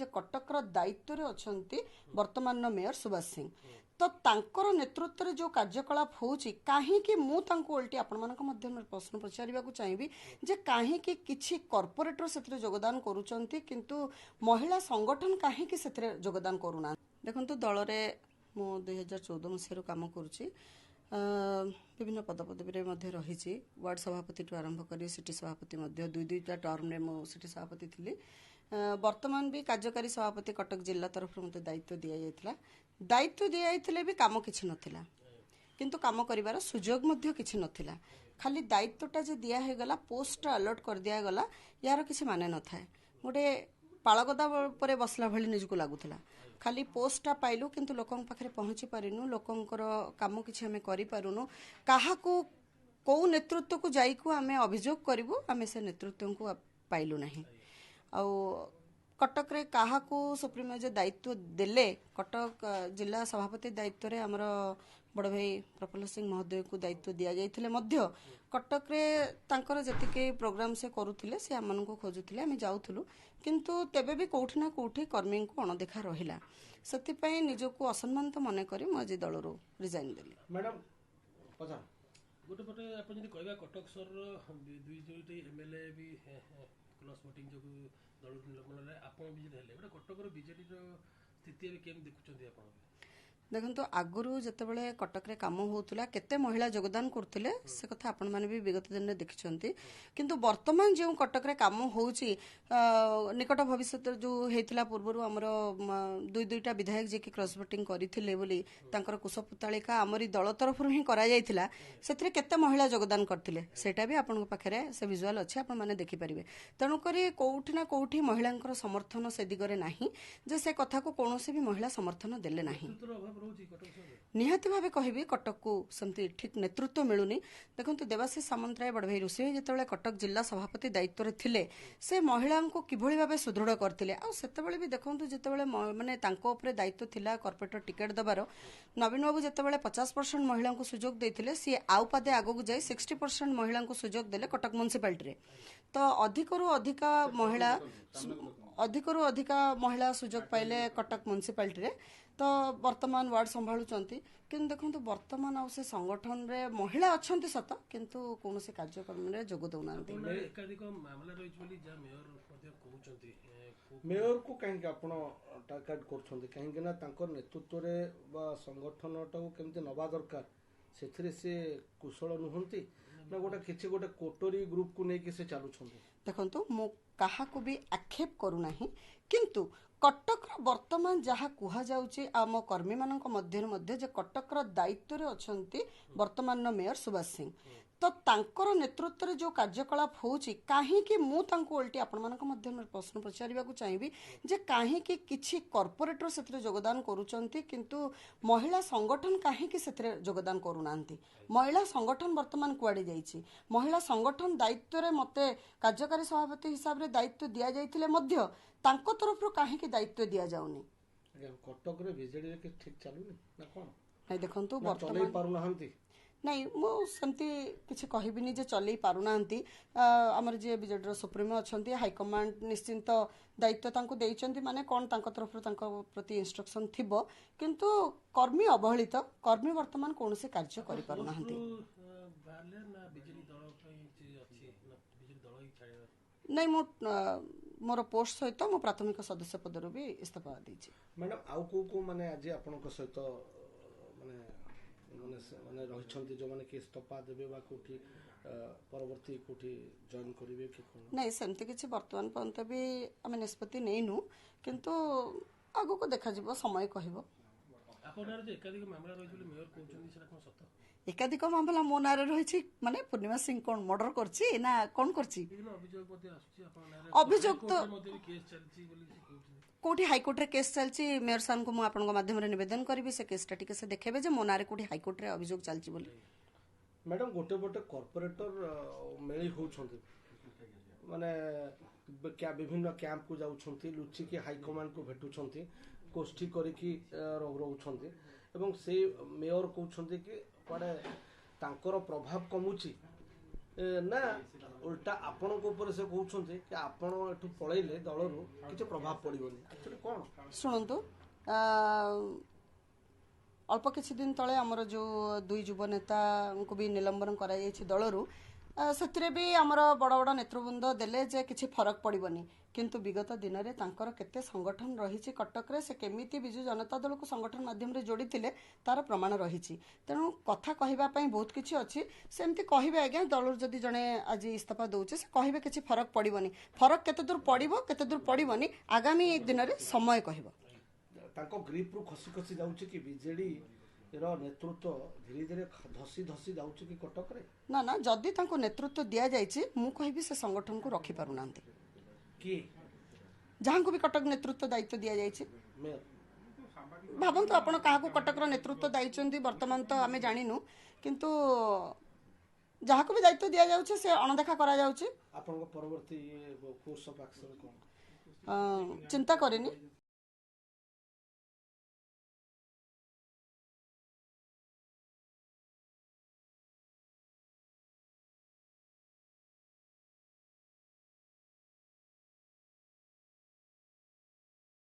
जे कटकर दायित्व रे अछंती वर्तमान मेयर सुभाष सिंह तो तांकर नेतृत्व रे जो कार्यकलाप होउची काहे कि मु तांको उल्टी आपण मानक माध्यम प्रश्न पचारिबा को चाहिबी जे काहे कि किछि कॉर्पोरेटर सेतरे योगदान करूचंती किंतु महिला संगठन काहे कि सेतरे योगदान करूना देखंतु दल रे मु 2014 मसिहारू काम करूची विभिन्न पदपदवी रही वार्ड सभापति ठू आरंभ कर सिटी सभापति दुईटा टर्म रे मो सिटी सभापति थी वर्तमान भी कार्यकारी सभापति कटक जिला तरफ मत दायित्व दि जाइथिला दायित्व दि जाइथिले भी काम किछि नथिला किंतु काम करिवार सुजोग मध्य किछि नथिला खाली दायित्वटा जे दिया हे गला पोस्ट अलर्ट कर दिया गला यार किछि माने न थाए गोटे पाळगदा परे बसला भली निजको लागुथला खाली पोस्टा पाइलु किंतु लोकन पाखरे पहुंची पारिनु लोकंकर काम किछि हमें करि पारुनु काहाकू को नेतृत्व को जाई को हमें अभियोग करिवु हमें से नेतृत्व को पाइलु नहीं आ कटक रे काहाकू सुप्रीमो जे दायित्व देले कटक जिला सभापति दायित्व रे हमर बड़ भाई प्रफुल्ल सिंह महोदय को दायित्व दिया जाइथिले मध्य कटक रे तांकर जतिके प्रोग्राम से करूथिले से हमन को खोजुथिले हम जाउथुलु किंतु तेबे भी कोठी ना कोठी कर्मी को अणदेखा रहिला सति पई निजको असम्मानित मने करी म जे दलरो रिजाइन देली मैडम पचा गोटे पटे आपण जदि कहबा कटक शहर दुई दुईटी एमएलए भी क्लस वोटिंग जो दल निर्माण रे आपण भी हेले गोटे कटक रो बीजेडी रो स्थिति भी केम देखुचंदी आपण देखो आगुरी जितेबाला कटक रे काम होता केते महिला योगदान करते से कथा आपण मैंने भी विगत दिन में देखिंट किंतु वर्तमान जो कटक रे काम होउची निकट भविष्य जो होता पूर्व आमर दुईटा विधायक जी क्रॉस वोटिंग करथिले बोली तांकर कुशपुतालिका आमरी दल तरफ ही करा जायथिला सेथिरे केते महिला योगदान करथिले सेटा भी आपन पाखरे से विजुअल अछि आपण माने देखि परिबे तेणु करी कोउठी ना कोउठी महिलांकर समर्थन से दिगरे नाही जे से कथा को कोनोसे भी महिला समर्थन देले नाही निहाती भाव कहबी कटक को सेमती ठीक नेतृत्व मिलूनी देखो देवाशीष सामंतराय बड़ भाई ऋषि जिते कटक जिला सभापति दायित्व रे थिले से महिला को किभଳି भाव सुदृढ़ करथिले आ सेतेबेले भी देखंतु जितेबेले माने तांको ऊपर दायित्व थिला कॉर्पोरेटर टिकेट दबार नवीन बाबू जितेबेले 50% महिला को सुजोग देथिले सी आउ पादे आगो को जाई 60% महिला को सुजोग देले कटक म्युनिसिपालिटी रे तो अधिकरु अधिका महिला सुजोग पाइले कटक म्युनिसिपालिटी रे तो वर्तमान वार्ड संभालुचंती किंतु देखंतु वर्तमान आ से संगठन रे महिला अछंती सत किंतु कोन से कार्यक्रम रे जोग दउनांती एकाधिक मामला रहिछ बोली जा मेयर मध्ये कहउचंती मेयर को कहीं आपण टार्गेट करछंती कहीं ना तांकर नेतृत्व रे बा संगठनटा को केमते नबा दरकार सेथिरे से कुशल नुहंती ना गोटे कोटरी ग्रुप को नेकी से चालुछंती देखंतु मो काहा को भी आक्षेप करू नाही किंतु कटक वर्तमान जहाँ कुहा जाउची आम कर्मी मानक मध्य जे कटक दायित्व रे अछंती वर्तमान मेयर सुभाष सिंह तो तांकर नेतृत्व रे जो कार्यकलाप होउची काहे कि मु तांको उल्टी आपण मानक माध्यम प्रश्न पचारिबा को चाहिबी जे काहे कि किछि कॉर्पोरेटर सेतरे योगदान करूचंती किंतु महिला संगठन काहे कि सेतरे योगदान करूनांती महिला संगठन वर्तमान कुआडे जाईची महिला संगठन दायित्व रे मते कार्यकारी सभापति हिसाब रे दायित्व दिया जाइथिले मध्य तांको तरफ रो काहे कि दायित्व दिया जाउनी कटक रे बीजेडी रे ठीक चालुनी ना कोन नै देखंतु वर्तमान चलै पारु नहंती नहीं मु सेमती किसी कहबिनी जे चलई पारुनांती आमर जे बीजेडी सुप्रीमो अछंती हाईकमांड निश्चिंत दायित्व तांको देइचंती माने कोन तांको तरफ तांको प्रति इंस्ट्रक्शन थिबो किंतु कर्मी अवहेलित कर्मी वर्तमान कोन से कार्य करि पारुनांती ना बीजेडी दल अछि बीजेडी दल ही छाड़े नहीं मु मोर पोस्ट सहित मो प्राथमिक सदस्य पदरु भी इस्तीफा देछि मैडम आउ को माने आज आपनक सहित माने माने रहिछंती जो माने के इस्तीफा देबे बा कोठी परवर्ती कोठी जॉइन करिवे कि कोन नहीं सेमती किछि वर्तमान पर्यंत भी हम निष्पत्ति नैनु किंतु आगो को देखा जिवो समय कहिवो आपनार जे एकाधिक मामला रहि बोली मेयर कहउछंती सेरा कोन सत एकाधिक मामला मो नारे रहिछि माने पूर्णिमा सिंह कोन मर्डर करछि ना कोन करछि अभियोग मध्ये आसुछि आपनार अभियोग तो मध्ये केस चलछि बोली से कहउछंती कोठी हाईकोर्ट रे केस चलछि मेयर सान को मु आपन माध्यम रे निवेदन करबी से केसटा टिके से देखेबे जे मो नारे कोठी हाईकोर्ट रे अभियोग चलछि बोली मैडम गोटे कॉर्पोरेटर मेली होउछंती माने क्या विभिन्न कैंप को जाउछंती लुचि के हाई कमांड को भेटुछंती कोष्ठी करिकी रहउछंती एवं से मेयर कहउछंती कि पड़े तांकर प्रभाव कमुची ନା ଓଲଟା ଆପଣଙ୍କ ଉପରେ ସେ କହୁଛନ୍ତି କି ଆପଣ ଏଠୁ ପଳେଇଲେ ଦଳରୁ କିଛି ପ୍ରଭାବ ପଡ଼ିବନି ଆକ୍ଚୁଆଲି କ'ଣ? ଶୁଣନ୍ତୁ ଅଳ୍ପ କିଛି ଦିନ ତଳେ ଆମର ଯେଉଁ ଦୁଇ ଯୁବ ନେତାଙ୍କୁ ବି ନିଲମ୍ବନ କରାଯାଇଛି ଦଳରୁ ସେଥିରେ ବି ଆମର ବଡ଼ ବଡ଼ ନେତୃବୃନ୍ଦ ଦେଲେ ଯେ କିଛି ଫରକ ପଡ଼ିବନି କିନ୍ତୁ ବିଗତ ଦିନରେ ତାଙ୍କର କେତେ ସଂଗଠନ ରହିଛି କଟକରେ ସେ କେମିତି ବିଜୁ ଜନତା ଦଳକୁ ସଂଗଠନ ମାଧ୍ୟମରେ ଯୋଡ଼ିଥିଲେ ତାର ପ୍ରମାଣ ରହିଛି ତେଣୁ କଥା କହିବା ପାଇଁ ବହୁତ କିଛି ଅଛି ସେମିତି କହିବେ ଆଜ୍ଞା ଦଳରୁ ଯଦି ଜଣେ ଆଜି ଇସ୍ତଫା ଦେଉଛି ସେ କହିବେ କିଛି ଫରକ ପଡ଼ିବନି ଫରକ କେତେ ଦୂର ପଡ଼ିବ କେତେ ଦୂର ପଡ଼ିବନି ଆଗାମୀ ଦିନରେ ସମୟ କହିବ। ତାଙ୍କ ଗ୍ରିପ୍ରୁ ଖସି ଖସି ଯାଉଛି କି ବିଜେଡି ର ନେତୃତ୍ୱ ଧୀରେ ଧୀରେ ଧସି ଧସି ଯାଉଛି କି କଟକରେ? ନା ନା ଯଦି ତାଙ୍କୁ ନେତୃତ୍ୱ ଦିଆଯାଇଛି ମୁଁ କହିବି ସେ ସଂଗଠନକୁ ରଖିପାରୁନାହାନ୍ତି କିଏ ଯାହାଙ୍କୁ ବି କଟକ ନେତୃତ୍ୱ ଦାୟିତ୍ୱ ଦିଆଯାଇଛି। ମେୟର ଭାବନ୍ତୁ ଆପଣ କାହାକୁ କଟକର ନେତୃତ୍ୱ ଦେଇଛନ୍ତି ବର୍ତ୍ତମାନ ତ ଆମେ ଜାଣିନୁ କିନ୍ତୁ ଯାହାକୁ ବି ଦାୟିତ୍ୱ ଦିଆଯାଉଛି ସେ ଅଣଦେଖା କରାଯାଉଛି। ଆପଣଙ୍କ ପରବର୍ତ୍ତୀ କୋର୍ସ ଅଫ୍ ଆକ୍ସନ କ'ଣ? ଚିନ୍ତା କରିନି